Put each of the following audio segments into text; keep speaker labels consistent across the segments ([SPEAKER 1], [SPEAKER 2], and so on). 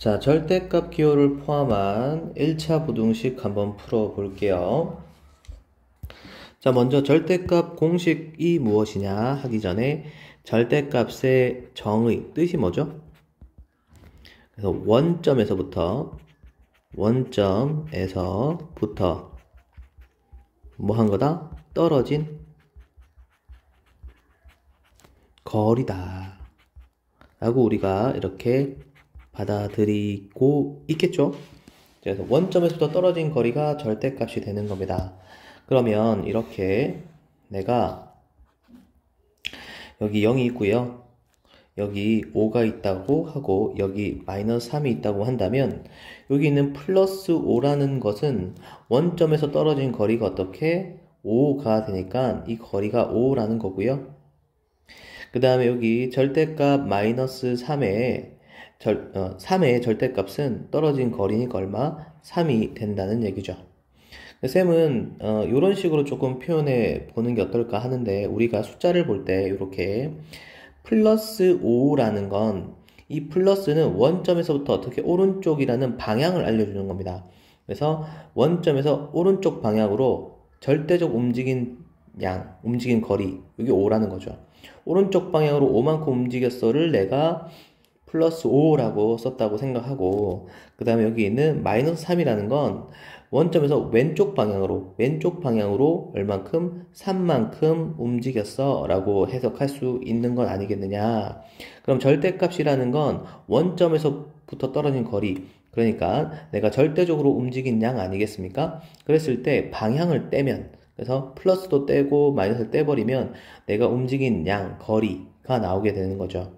[SPEAKER 1] 자, 절대값 기호를 포함한 1차 부등식 한번 풀어볼게요. 자, 먼저 절대값 공식이 무엇이냐 하기 전에 절대값의 정의, 뜻이 뭐죠? 그래서 원점에서부터 뭐 한 거다? 떨어진 거리다 라고 우리가 이렇게 받아들이고 있겠죠? 그래서 원점에서부터 떨어진 거리가 절대값이 되는 겁니다. 그러면 이렇게 내가 여기 0이 있고요. 여기 5가 있다고 하고 여기 마이너스 3이 있다고 한다면 여기 있는 플러스 5라는 것은 원점에서 떨어진 거리가 어떻게 5가 되니까 이 거리가 5라는 거고요. 그 다음에 여기 절대값 마이너스 3의 3의 절대값은 떨어진 거리니까 얼마? 3이 된다는 얘기죠. 쌤은 이런 식으로 조금 표현해 보는 게 어떨까 하는데, 우리가 숫자를 볼 때 이렇게 플러스 5라는 건, 이 플러스는 원점에서부터 어떻게 오른쪽이라는 방향을 알려주는 겁니다. 그래서 원점에서 오른쪽 방향으로 절대적 움직인 거리, 여기 5라는 거죠. 오른쪽 방향으로 5만큼 움직였어를 내가 플러스 5라고 썼다고 생각하고, 그 다음에 여기 있는 마이너스 3이라는 건 원점에서 왼쪽 방향으로 얼만큼? 3만큼 움직였어 라고 해석할 수 있는 건 아니겠느냐. 그럼 절대값이라는 건 원점에서부터 떨어진 거리, 그러니까 내가 절대적으로 움직인 양 아니겠습니까? 그랬을 때 방향을 떼면, 그래서 플러스도 떼고 마이너스를 떼버리면 내가 움직인 양, 거리가 나오게 되는 거죠.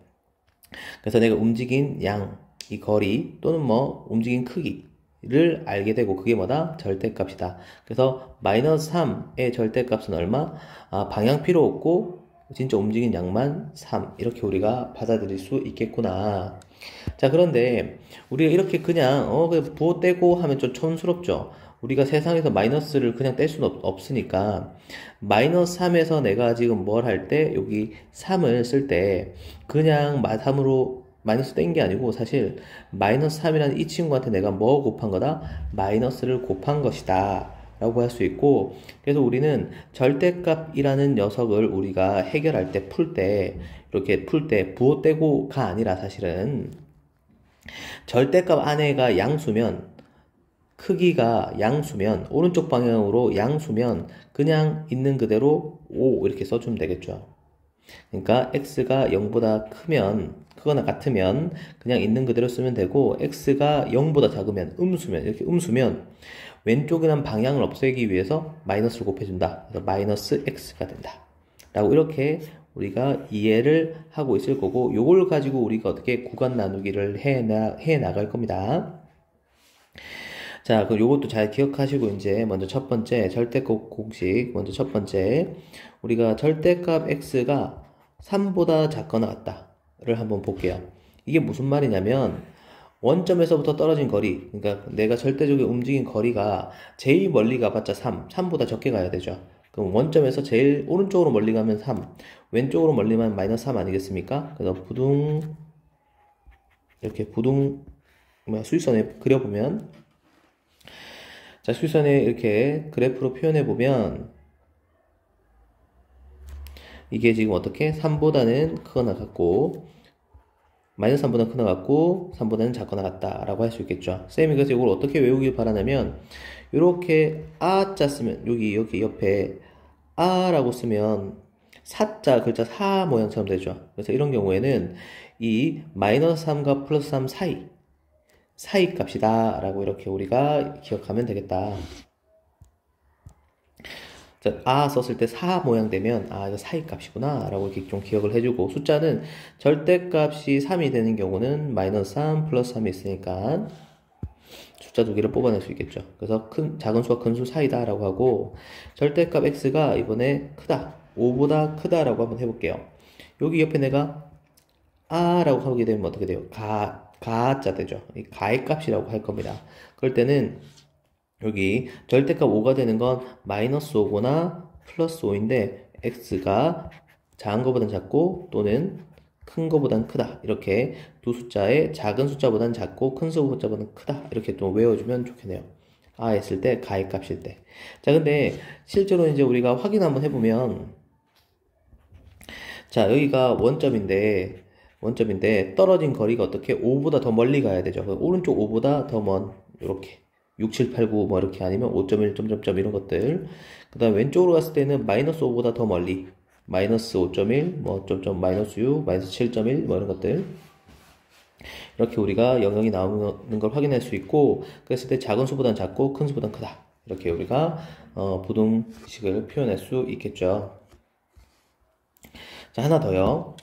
[SPEAKER 1] 그래서 내가 움직인 양, 이 거리 또는 뭐 움직인 크기를 알게 되고, 그게 뭐다? 절대값이다. 그래서 마이너스 3의 절대값은 얼마? 방향 필요 없고 진짜 움직인 양만 3, 이렇게 우리가 받아들일 수 있겠구나. 자, 그런데 우리가 이렇게 그냥 부호 떼고 하면 좀 촌스럽죠. 우리가 세상에서 마이너스를 그냥 뗄 수는 없으니까, 마이너스 3에서 내가 지금 뭘 할 때, 여기 3을 쓸 때 그냥 3으로 마이너스 뗀 게 아니고, 사실 마이너스 3이라는 이 친구한테 내가 뭐 곱한 거다? 마이너스를 곱한 것이다 라고 할 수 있고, 그래서 우리는 절대값이라는 녀석을 우리가 해결할 때, 이렇게 풀 때 부호 떼고가 아니라, 사실은 절대값 안에가 양수면, 크기가 양수면, 오른쪽 방향으로 양수면 그냥 있는 그대로 5 이렇게 써주면 되겠죠. 그러니까 x가 0보다 크거나 같으면 그냥 있는 그대로 쓰면 되고, x가 0보다 작으면, 이렇게 음수면 왼쪽이란 방향을 없애기 위해서 마이너스를 곱해준다. 그래서 마이너스 x가 된다 라고 이렇게 우리가 이해를 하고 있을 거고, 요걸 가지고 우리가 어떻게 구간 나누기를 해 나갈 겁니다. 자, 그럼 요것도 잘 기억하시고, 이제 먼저 첫 번째 절대값 공식, 먼저 첫 번째 우리가 절대값 x가 3보다 작거나 같다를 한번 볼게요. 이게 무슨 말이냐면, 원점에서부터 떨어진 거리, 그러니까 내가 절대적으로 움직인 거리가 제일 멀리 가봤자 3보다 적게 가야 되죠. 그럼 원점에서 제일 오른쪽으로 멀리 가면 3, 왼쪽으로 멀리 가면 마이너스 3 아니겠습니까? 그래서 이렇게 수직선에 그려보면, 자, 수직선에 이렇게 그래프로 표현해보면, 이게 지금 어떻게? 3보다는 크거나 같고, 마이너스 3보다는 크거나 같고, 3보다는 작거나 같다 라고 할 수 있겠죠. 쌤이 그래서 이걸 어떻게 외우길 바라냐면, 이렇게 아자 쓰면, 여기 옆에 아라고 쓰면 사자 글자 사 모양처럼 되죠. 그래서 이런 경우에는 이 마이너스 3과 플러스 3 사이 값이다 라고 이렇게 우리가 기억하면 되겠다. 자, 썼을 때 사 모양 되면 이거 사이 값이구나 라고 이렇게 좀 기억을 해주고, 숫자는 절대값이 3이 되는 경우는 마이너스 3 플러스 3이 있으니까 숫자 두 개를 뽑아낼 수 있겠죠. 그래서 작은 수와 큰 수 사이다 라고 하고, 절대값 x가 이번에 크다, 5보다 크다 라고 한번 해볼게요. 여기 옆에 내가 라고 하게 되면 어떻게 돼요? 가자 되죠. 이 가의 값이라고 할 겁니다. 그럴 때는 여기 절대값 5가 되는 건 마이너스 5거나 플러스 5인데, x가 작은 것보다 작고 또는 큰 거보단 크다. 이렇게 두 숫자에 작은 숫자보단 작고 큰 숫자보단 크다. 이렇게 또 외워주면 좋겠네요. 아 했을 때 가의 값일 때. 자, 근데 실제로 이제 우리가 확인 한번 해보면, 자, 여기가 원점인데 떨어진 거리가 어떻게 5보다 더 멀리 가야 되죠. 오른쪽 5보다 더 먼, 이렇게 6, 7, 8, 9 뭐 이렇게, 아니면 5.1 점점점 이런 것들. 그 다음 왼쪽으로 갔을 때는 마이너스 5보다 더 멀리, 마이너스 5.1 뭐 점점 마이너스 6, 마이너스 7.1 뭐 이런 것들. 이렇게 우리가 영역이 나오는 걸 확인할 수 있고, 그랬을 때 작은 수보단 작고 큰 수보단 크다. 이렇게 우리가 부등식을 표현할 수 있겠죠. 자, 하나 더요.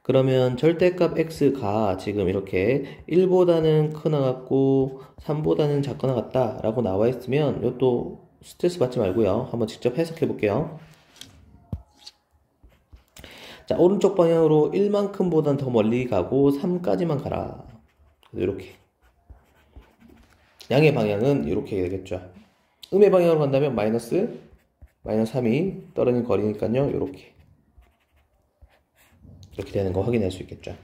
[SPEAKER 1] 그러면 절대값 x가 지금 이렇게 1보다는 크나 같고 3보다는 작거나 같다 라고 나와 있으면, 이것도 스트레스 받지 말고요. 한번 직접 해석해 볼게요. 자, 오른쪽 방향으로 1만큼보단 더 멀리 가고 3까지만 가라. 이렇게. 양의 방향은 이렇게 되겠죠. 음의 방향으로 간다면 마이너스 3이 떨어진 거리니까요. 이렇게 되는 거 확인할 수 있겠죠.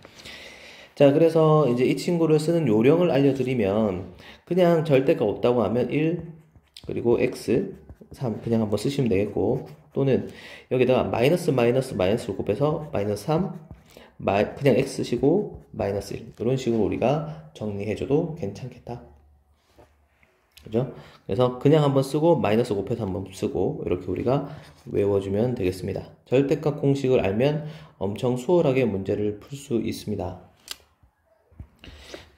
[SPEAKER 1] 자, 그래서 이제 이 친구를 쓰는 요령을 알려드리면, 그냥 절대가 없다고 하면 1, 그리고 x, 3 그냥 한번 쓰시면 되겠고, 또는 여기다가 마이너스를 곱해서 마이너스 3, 그냥 x 쓰시고 마이너스 1, 이런 식으로 우리가 정리해줘도 괜찮겠다. 그죠? 그래서 그냥 한번 쓰고 마이너스 곱해서 한번 쓰고, 이렇게 우리가 외워주면 되겠습니다. 절대값 공식을 알면 엄청 수월하게 문제를 풀 수 있습니다.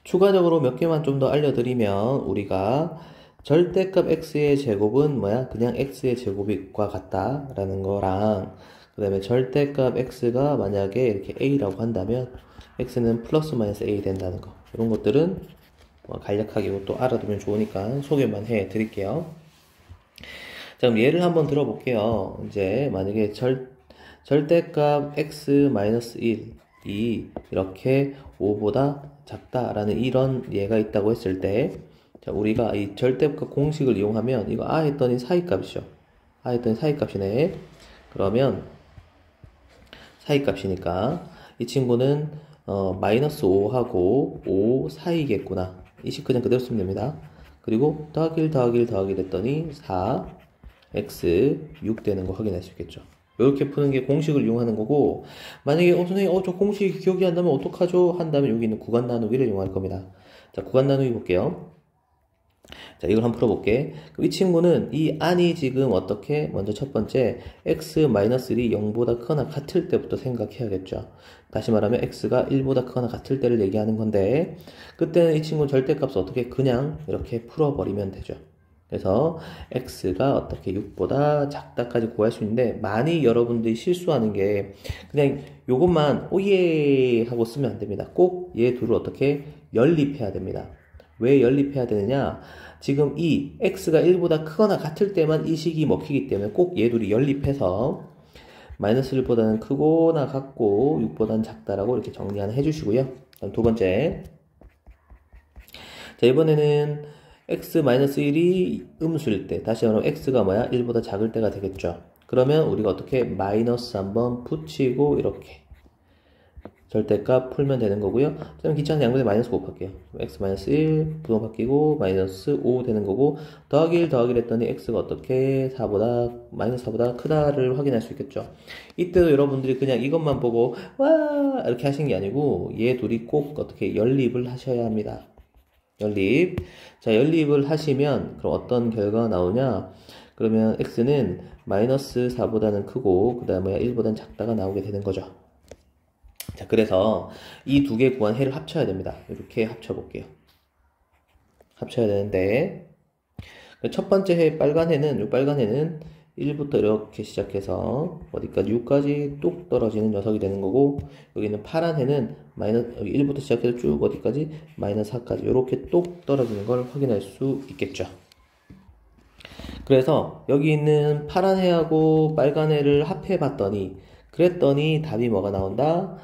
[SPEAKER 1] 추가적으로 몇 개만 좀 더 알려드리면, 우리가 절대값 x의 제곱은 뭐야? 그냥 x의 제곱과 같다 라는 거랑, 그 다음에 절대값 x가 만약에 이렇게 a라고 한다면 x는 플러스 마이너스 a 된다는 거, 이런 것들은 간략하게 이것도 알아두면 좋으니까 소개만 해 드릴게요. 자, 그럼 예를 한번 들어볼게요. 이제 만약에 절대값 x-1이 이렇게 5보다 작다라는 이런 예가 있다고 했을 때, 자, 우리가 이 절대값 공식을 이용하면, 이거 아 했더니 사이값이죠. 아 했더니 사이값이네. 그러면 사이값이니까 이 친구는 마이너스 5하고 5 사이겠구나. 이 식 그냥 그대로 쓰면 됩니다. 그리고 더하기 1 더하기 1 더하기 1 했더니 4 x 6 되는 거 확인할 수 있겠죠. 이렇게 푸는 게 공식을 이용하는 거고, 만약에 선생님 저 공식이 기억이 안 나면 어떡하죠? 한다면 여기 있는 구간 나누기를 이용할 겁니다. 자, 구간 나누기 볼게요. 자, 이걸 한번 풀어볼게. 이 친구는 이 안이 지금 어떻게, 먼저 첫 번째 x-1이 0보다 크거나 같을 때부터 생각해야겠죠. 다시 말하면 x가 1보다 크거나 같을 때를 얘기하는 건데, 그때는 이 친구 절대값을 어떻게 그냥 이렇게 풀어버리면 되죠. 그래서 x가 어떻게 6보다 작다까지 구할 수 있는데, 많이 여러분들이 실수하는 게 그냥 요것만 오예 하고 쓰면 안 됩니다. 꼭 얘 둘을 어떻게 연립해야 됩니다. 왜 연립해야 되느냐? 지금 이 x가 1보다 크거나 같을 때만 이 식이 먹히기 때문에 꼭 얘 둘이 연립해서 마이너스 1보다는 크거나 같고 6보다는 작다라고 이렇게 정리 하나 해주시고요. 그럼 두 번째, 자, 이번에는 x-1이 음수일 때, 다시 말하면 x가 뭐야? 1보다 작을 때가 되겠죠. 그러면 우리가 어떻게 마이너스 한번 붙이고 이렇게 절대값 풀면 되는 거고요. 그럼 귀찮은 양분에 마이너스 곱할게요. x-1 부동 바뀌고 마이너스 5 되는 거고, 더하기 1 더하기 1 했더니 x가 어떻게 마이너스 4보다 크다를 확인할 수 있겠죠. 이때도 여러분들이 그냥 이것만 보고 와 이렇게 하신 게 아니고, 얘 둘이 꼭 어떻게 연립을 하셔야 합니다. 연립. 자, 연립을 하시면 그럼 어떤 결과가 나오냐? 그러면 x는 마이너스 4보다는 크고 그 다음에 1보다는 작다가 나오게 되는 거죠. 자, 그래서 이 두 개 구한 해를 합쳐야 됩니다. 이렇게 합쳐볼게요. 합쳐야 되는데, 첫 번째 해 빨간 해는, 이 빨간 해는 1부터 이렇게 시작해서 어디까지 6까지 뚝 떨어지는 녀석이 되는 거고, 여기는 파란 해는 여기 1부터 시작해서 쭉 어디까지 마이너스 4까지 이렇게 뚝 떨어지는 걸 확인할 수 있겠죠. 그래서 여기 있는 파란 해하고 빨간 해를 합해 봤더니, 그랬더니 답이 뭐가 나온다?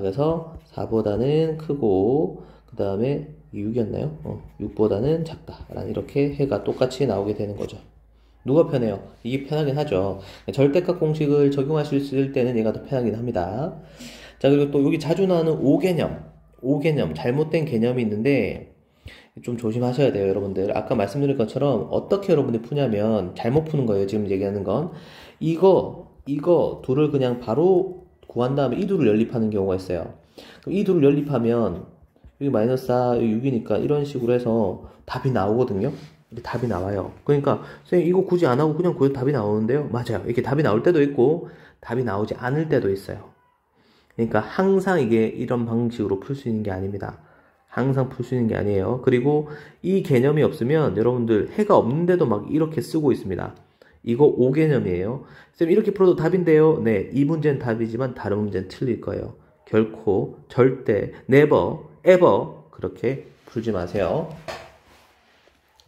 [SPEAKER 1] 그래서 4보다는 크고 그 다음에 6이었나요? 6보다는 작다 라는, 이렇게 해가 똑같이 나오게 되는 거죠. 누가 편해요? 이게 편하긴 하죠. 절대값 공식을 적용하실 때는 얘가 더 편하긴 합니다. 자, 그리고 또 여기 자주 나오는 오개념, 잘못된 개념이 있는데 좀 조심하셔야 돼요, 여러분들. 아까 말씀드린 것처럼 어떻게 여러분들이 푸냐면 잘못 푸는 거예요, 지금 얘기하는 건. 이거 둘을 그냥 바로 구한 다음에 이 둘을 연립하는 경우가 있어요. 그럼 이 둘을 연립하면 여기 마이너스 4, 여기 6이니까 이런 식으로 해서 답이 나오거든요. 이렇게 답이 나와요. 그러니까 선생님 이거 굳이 안 하고 그냥 구해도 답이 나오는데요. 맞아요. 이렇게 답이 나올 때도 있고 답이 나오지 않을 때도 있어요. 그러니까 항상 이게 이런 방식으로 풀 수 있는 게 아닙니다. 항상 풀 수 있는 게 아니에요. 그리고 이 개념이 없으면 여러분들 해가 없는데도 막 이렇게 쓰고 있습니다. 이거 오개념이에요. 쌤 이렇게 풀어도 답인데요. 네, 이 문제는 답이지만 다른 문제는 틀릴 거예요. 결코, 절대, never, ever 그렇게 풀지 마세요.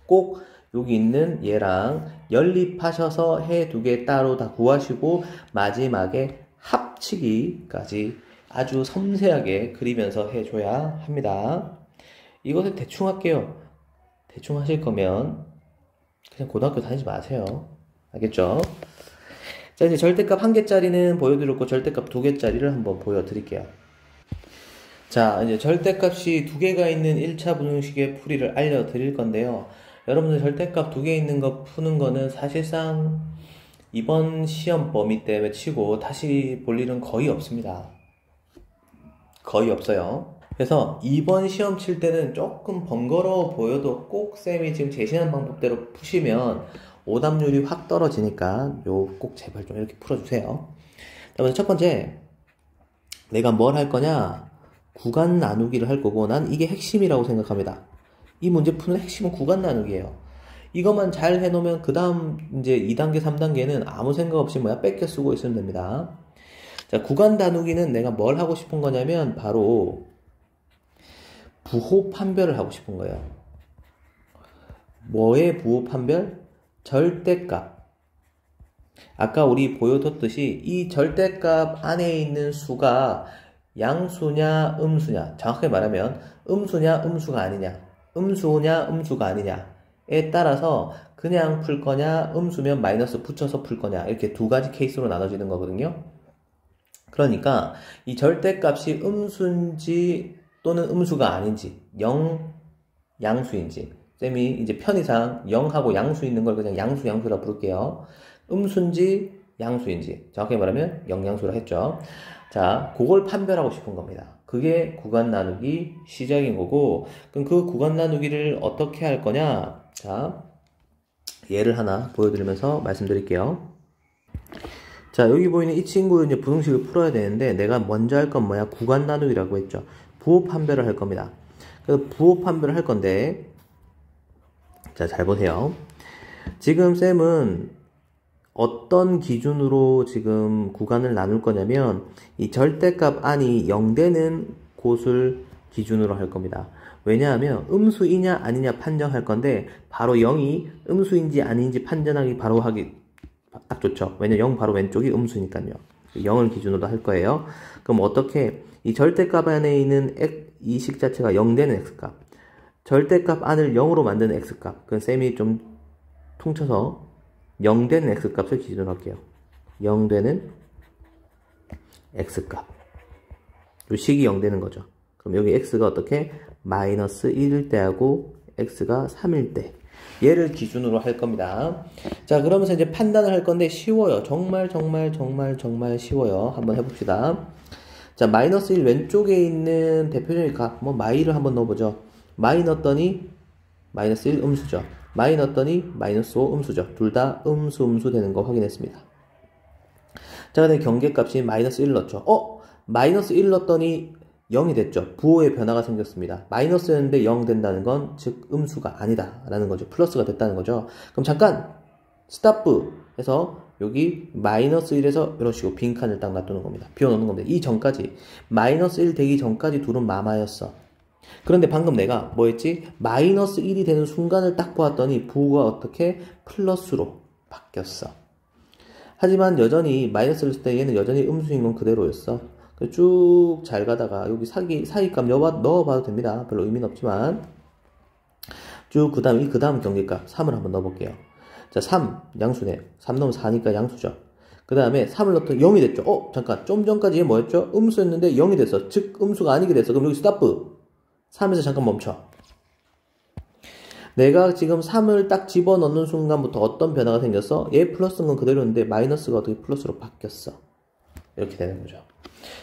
[SPEAKER 1] 꼭 여기 있는 얘랑 연립하셔서 해 두 개 따로 다 구하시고 마지막에 합치기까지 아주 섬세하게 그리면서 해줘야 합니다. 이것을 대충 할게요. 대충 하실 거면 그냥 고등학교 다니지 마세요. 알겠죠? 자, 이제 절대값 1개짜리는 보여드렸고 절대값 2개짜리를 한번 보여드릴게요. 자, 이제 절대값이 2개가 있는 1차 분형식의 풀이를 알려드릴 건데요. 여러분들 절대값 2개 있는 거 푸는 거는 사실상 이번 시험 범위 때문에 치고 다시 볼 일은 거의 없습니다. 거의 없어요. 그래서 이번 시험 칠 때는 조금 번거로워 보여도 꼭 쌤이 지금 제시하는 방법대로 푸시면 오답률이 확 떨어지니까 요 꼭 제발 좀 이렇게 풀어주세요. 자, 먼저 첫 번째, 내가 뭘 할 거냐? 구간 나누기를 할 거고 난 이게 핵심이라고 생각합니다. 이 문제 푸는 핵심은 구간 나누기예요. 이것만 잘 해놓으면 그 다음 이제 2단계, 3단계는 아무 생각 없이 뭐야 뺏겨 쓰고 있으면 됩니다. 자, 구간 나누기는 내가 뭘 하고 싶은 거냐면 바로 부호 판별을 하고 싶은 거예요. 뭐의 부호 판별? 절대값. 아까 우리 보여줬듯이 이 절대값 안에 있는 수가 양수냐 음수냐, 정확하게 말하면 음수냐 음수가 아니냐, 음수냐 음수가 아니냐에 따라서 그냥 풀 거냐, 음수면 마이너스 붙여서 풀 거냐, 이렇게 두 가지 케이스로 나눠지는 거거든요. 그러니까 이 절대값이 음수인지 또는 음수가 아닌지, 양수인지, 쌤이 이제 편의상 0하고 양수 있는 걸 그냥 양수라 부를게요. 음수인지 양수인지, 정확히 말하면 영양수라 했죠. 자, 그걸 판별하고 싶은 겁니다. 그게 구간 나누기 시작인 거고, 그럼 그 구간 나누기를 어떻게 할 거냐? 자, 예를 하나 보여드리면서 말씀드릴게요. 자, 여기 보이는 이 친구 이제 분홍식을 풀어야 되는데, 내가 먼저 할 건 뭐야? 구간 나누기라고 했죠. 부호 판별을 할 겁니다. 그래서 부호 판별을 할 건데, 자, 잘 보세요. 지금 쌤은 어떤 기준으로 지금 구간을 나눌 거냐면 이 절대값 안이 0되는 곳을 기준으로 할 겁니다. 왜냐하면 음수이냐 아니냐 판정할 건데 바로 0이 음수인지 아닌지 판정하기 바로 하기 딱 좋죠. 왜냐면 0 바로 왼쪽이 음수니까요. 0을 기준으로 할 거예요. 그럼 어떻게 이 절대값 안에 있는 이 식 자체가 0되는 x값, 절대값 안을 0으로 만드는 x값, 그건 쌤이 좀 통쳐서 0되는 x값을 기준으로 할게요. 0되는 x값. 이 식이 0되는 거죠. 그럼 여기 x가 어떻게? 마이너스 1일 때하고 x가 3일 때. 얘를 기준으로 할 겁니다. 자, 그러면서 이제 판단을 할 건데 쉬워요. 정말 쉬워요. 한번 해봅시다. 자, 마이너스 1 왼쪽에 있는 대표적인 값, 뭐 마이를 한번 넣어보죠. 마이 넣었더니 마이너스 1 음수죠. 마이 넣었더니 마이너스 5 음수죠. 둘 다 음수 되는 거 확인했습니다. 자, 근데 경계값이 마이너스 1 넣었죠. 마이너스 1 넣었더니 0이 됐죠. 부호의 변화가 생겼습니다. 마이너스였는데 0 된다는 건 즉 음수가 아니다 라는 거죠. 플러스가 됐다는 거죠. 그럼 잠깐 스탑 해서 여기 마이너스 1에서 이런 식으로 빈칸을 딱 놔두는 겁니다. 비워놓는 겁니다. 이 전까지 마이너스 1 되기 전까지 둘은 마마였어. 그런데 방금 내가 뭐 했지? 마이너스 1이 되는 순간을 딱 보았더니 부호가 어떻게 플러스로 바뀌었어. 하지만 여전히 마이너스를 쓸 때 얘는 여전히 음수인 건 그대로였어. 쭉 잘 가다가 여기 사이값 넣어봐도 됩니다. 별로 의미는 없지만 쭉 그 다음 경계값 3을 한번 넣어볼게요. 자, 3 양수네. 3 넣으면 4니까 양수죠. 그 다음에 3을 넣었더니 0이 됐죠. 잠깐. 좀 전까지 얘 뭐였죠? 음수였는데 0이 됐어. 즉 음수가 아니게 됐어. 그럼 여기 스탑. 3에서 잠깐 멈춰. 내가 지금 3을 딱 집어넣는 순간부터 어떤 변화가 생겼어? 얘 플러스인 건 그대로인데 마이너스가 어떻게 플러스로 바뀌었어. 이렇게 되는 거죠.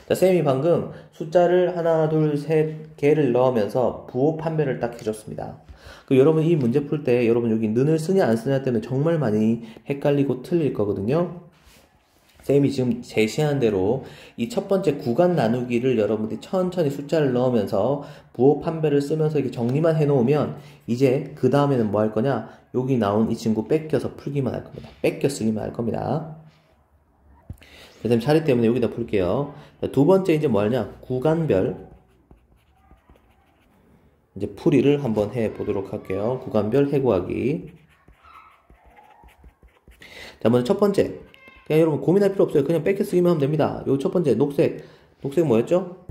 [SPEAKER 1] 자, 쌤이 방금 숫자를 하나, 둘, 셋 개를 넣으면서 부호 판별을 딱 해줬습니다. 여러분 이 문제 풀 때 여러분 여기 는을 쓰냐 안 쓰냐 때문에 정말 많이 헷갈리고 틀릴 거거든요. 쌤이 지금 제시한 대로 이 첫 번째 구간 나누기를 여러분들이 천천히 숫자를 넣으면서 부호 판별을 쓰면서 이렇게 정리만 해놓으면 이제 그 다음에는 뭐 할 거냐? 여기 나온 이 친구 뺏겨서 풀기만 할 겁니다. 뺏겨 쓰기만 할 겁니다. 쌤 차례 때문에 여기다 풀게요. 두 번째 이제 뭐 하냐? 구간별 이제 풀이를 한번 해 보도록 할게요. 구간별 해구하기. 자, 먼저 첫 번째. 그냥 여러분 고민할 필요 없어요. 그냥 뺏겨 쓰기만 하면 됩니다. 요 첫 번째 녹색 뭐였죠?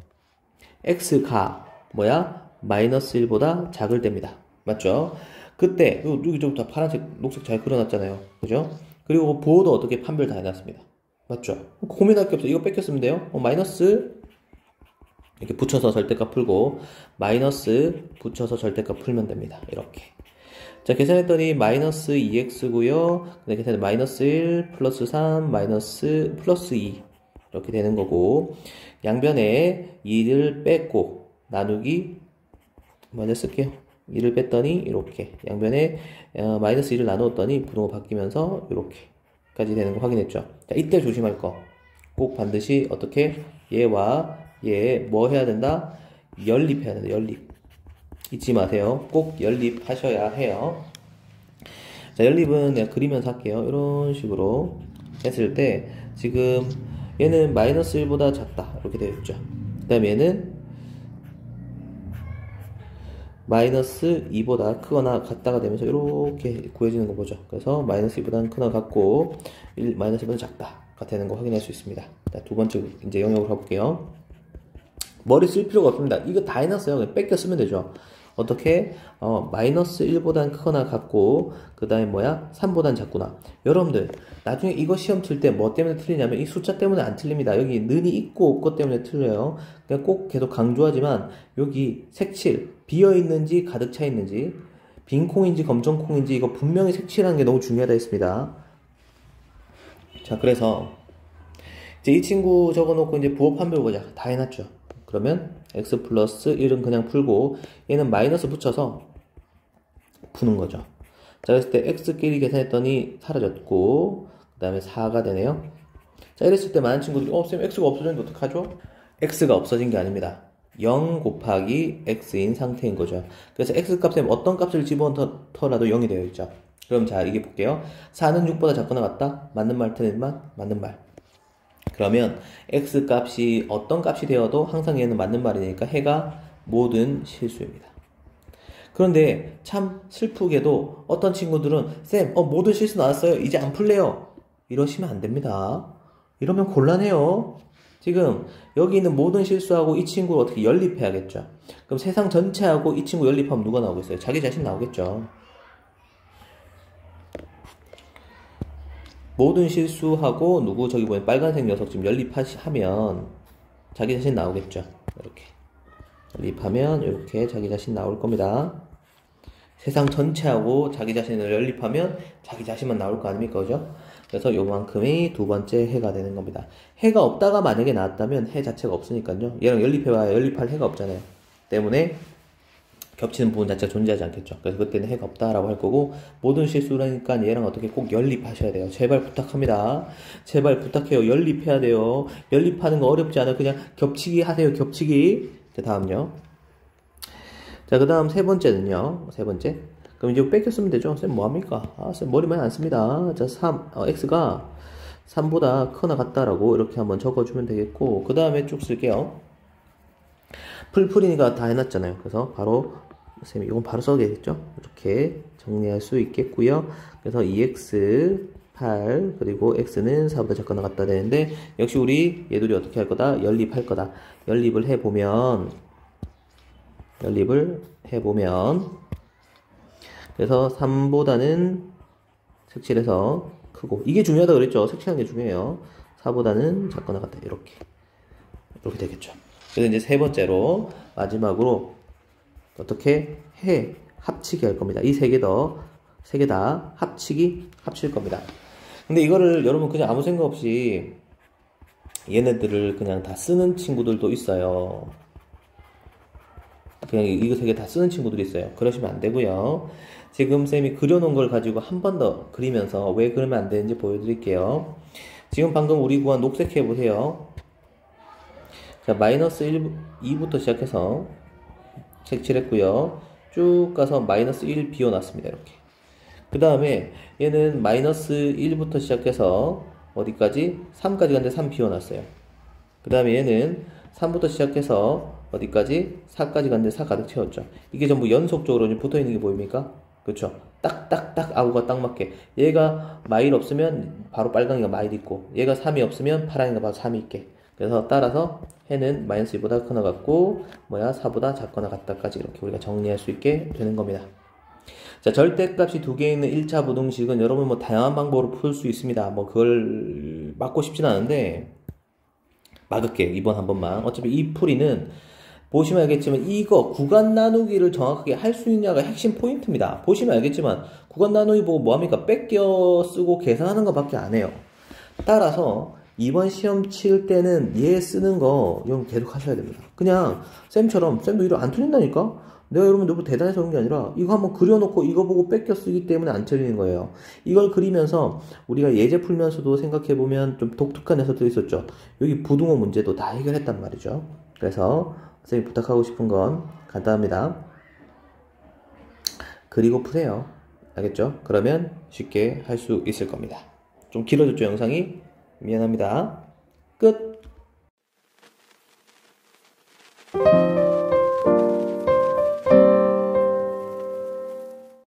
[SPEAKER 1] x가 뭐야? 마이너스 1보다 작을 때입니다. 맞죠? 그때 여기 좀 다 파란색 녹색 잘 그려놨잖아요. 그죠? 그리고 보호도 어떻게 판별 다 해놨습니다. 맞죠? 고민할 게 없어요. 이거 뺏겨 쓰면 돼요. 마이너스 이렇게 붙여서 절대값 풀고 마이너스 붙여서 절대값 풀면 됩니다. 이렇게. 자, 계산했더니 마이너스 2x고요. 근데 계산해 마이너스 1 플러스 3 마이너스 플러스 2 이렇게 되는 거고 양변에 2를 뺐고 나누기 먼저 쓸게요. 2를 뺐더니 이렇게 양변에 마이너스 2를 나누었더니 분호가 바뀌면서 이렇게까지 되는 거 확인했죠. 자, 이때 조심할 거 꼭 반드시 어떻게 얘와 얘 뭐 해야 된다? 연립해야 된다. 연립. 잊지 마세요. 꼭 연립하셔야 해요. 자, 연립은 내가 그리면서 할게요. 이런 식으로 했을 때 지금 얘는 마이너스 1보다 작다. 이렇게 되어 있죠. 그 다음에 얘는 마이너스 2보다 크거나 같다가 되면서 이렇게 구해지는 거 보죠. 그래서 마이너스 2보다는 크거나 같고 마이너스 1보다 작다가 되는 거 확인할 수 있습니다. 자, 두 번째 이제 영역으로 가볼게요. 머리 쓸 필요가 없습니다. 이거 다 해놨어요. 그냥 뺏겨 쓰면 되죠. 어떻게? 마이너스 1보단 크거나 같고 그 다음에 뭐야? 3보단 작구나. 여러분들 나중에 이거 시험 칠 때 뭐 때문에 틀리냐면 이 숫자 때문에 안 틀립니다. 여기 는이 있고 없고 때문에 틀려요. 그냥 꼭 계속 강조하지만 여기 색칠 비어있는지 가득 차 있는지 빈 콩인지 검정 콩인지 이거 분명히 색칠하는 게 너무 중요하다 했습니다. 자, 그래서 이제 이 친구 적어놓고 이제 부호 판별 보자. 다 해놨죠. 그러면 x 플러스 1은 그냥 풀고 얘는 마이너스 붙여서 푸는 거죠. 자, 그랬을 때 x끼리 계산했더니 사라졌고 그 다음에 4가 되네요. 자, 이랬을 때 많은 친구들이 쌤 x가 없어졌는데 어떡하죠? x가 없어진 게 아닙니다. 0 곱하기 x인 상태인 거죠. 그래서 x 값에 어떤 값을 집어넣더라도 0이 되어 있죠. 그럼 자, 이게 볼게요. 4는 6보다 작거나 같다? 맞는 말 틀린 말? 맞는 말. 그러면 x 값이 어떤 값이 되어도 항상 얘는 맞는 말이니까 해가 모든 실수입니다. 그런데 참 슬프게도 어떤 친구들은 쌤, 모든 실수 나왔어요. 이제 안 풀래요. 이러시면 안 됩니다. 이러면 곤란해요. 지금 여기 있는 모든 실수하고 이 친구를 어떻게 연립해야겠죠. 그럼 세상 전체하고 이 친구 연립하면 누가 나오겠어요? 자기 자신 나오겠죠. 모든 실수하고 누구 저기 보면 빨간색 녀석 지금 연립하면 자기 자신 나오겠죠. 이렇게 연립하면 이렇게 자기 자신 나올 겁니다. 세상 전체하고 자기 자신을 연립하면 자기 자신만 나올 거 아닙니까? 그죠? 그래서 요만큼이 두 번째 해가 되는 겁니다. 해가 없다가 만약에 나왔다면 해 자체가 없으니까요. 얘랑 연립해봐야 연립할 해가 없잖아요. 때문에 겹치는 부분 자체가 존재하지 않겠죠. 그래서 그때는 해가 없다라고 할 거고 모든 실수라니까 얘랑 어떻게 꼭 연립하셔야 돼요. 제발 부탁합니다. 제발 부탁해요. 연립해야 돼요. 연립하는 거 어렵지 않아요. 그냥 겹치기 하세요. 겹치기. 자, 다음요. 자, 그 다음 세 번째는요. 세 번째. 그럼 이제 뺏겨 쓰면 되죠. 쌤 뭐합니까? 쌤 머리 많이 안 씁니다. 자, x가 3보다 크거나 같다라고 이렇게 한번 적어주면 되겠고 그 다음에 쭉 쓸게요. 풀풀이니까 다 해놨잖아요. 그래서 바로 쌤이 이건 바로 써야겠죠? 이렇게 정리할 수 있겠고요. 그래서 2x 8 그리고 x는 4보다 작거나 같다 되는데 역시 우리 얘들이 어떻게 할 거다? 연립할 거다. 연립을 해보면 그래서 3보다는 색칠해서 크고. 이게 중요하다 그랬죠. 색칠하는 게 중요해요. 4보다는 작거나 같다. 이렇게 되겠죠. 그래서 이제 세 번째로 마지막으로 어떻게 합치기 할 겁니다. 이 세 개 다 합칠 겁니다. 근데 이거를 여러분 그냥 아무 생각 없이 얘네들을 그냥 다 쓰는 친구들도 있어요. 그냥 이거 세 개 다 쓰는 친구들이 있어요. 그러시면 안 되고요. 지금 쌤이 그려놓은 걸 가지고 한 번 더 그리면서 왜 그러면 안 되는지 보여드릴게요. 지금 방금 우리 구한 녹색 해보세요. 자, 마이너스 2부터 시작해서 색칠했고요. 쭉 가서 마이너스 1 비워놨습니다. 이렇게. 그 다음에 얘는 마이너스 1부터 시작해서 어디까지? 3까지 갔는데 3 비워놨어요. 그 다음에 얘는 3부터 시작해서 어디까지? 4까지 갔는데 4 가득 채웠죠. 이게 전부 연속적으로 붙어있는 게 보입니까? 그렇죠. 딱딱딱 아구가 딱 맞게. 얘가 마일 없으면 바로 빨강이가 마일 있고, 얘가 3이 없으면 파랑이가 바로 3이 있게. 그래서 따라서 해는 마이너스 2보다 크거나 같고 4보다 작거나 같다까지 이렇게 우리가 정리할 수 있게 되는 겁니다. 자, 절대값이 두 개 있는 1차 부등식은 여러분 뭐 다양한 방법으로 풀 수 있습니다. 뭐 그걸 막고 싶진 않은데 막을게 이번 한 번만. 어차피 이 풀이는 보시면 알겠지만 이거 구간 나누기를 정확하게 할 수 있냐가 핵심 포인트입니다. 보시면 알겠지만 구간 나누기 보고 뭐합니까? 뺏겨 쓰고 계산하는 것밖에 안 해요. 따라서 이번 시험 칠 때는 얘 쓰는 거 여러분 계속 하셔야 됩니다. 그냥 쌤처럼 쌤도 이거 안 틀린다니까? 내가 여러분 너무 대단해서 그런 게 아니라 이거 한번 그려놓고 이거 보고 뺏겨 쓰기 때문에 안 틀리는 거예요. 이걸 그리면서 우리가 예제 풀면서도 생각해보면 좀 독특한 해석도 있었죠. 여기 부등호 문제도 다 해결했단 말이죠. 그래서 선생님이 부탁하고 싶은 건 간단합니다. 그리고 푸세요. 알겠죠? 그러면 쉽게 할 수 있을 겁니다. 좀 길어졌죠, 영상이? 미안합니다. 끝!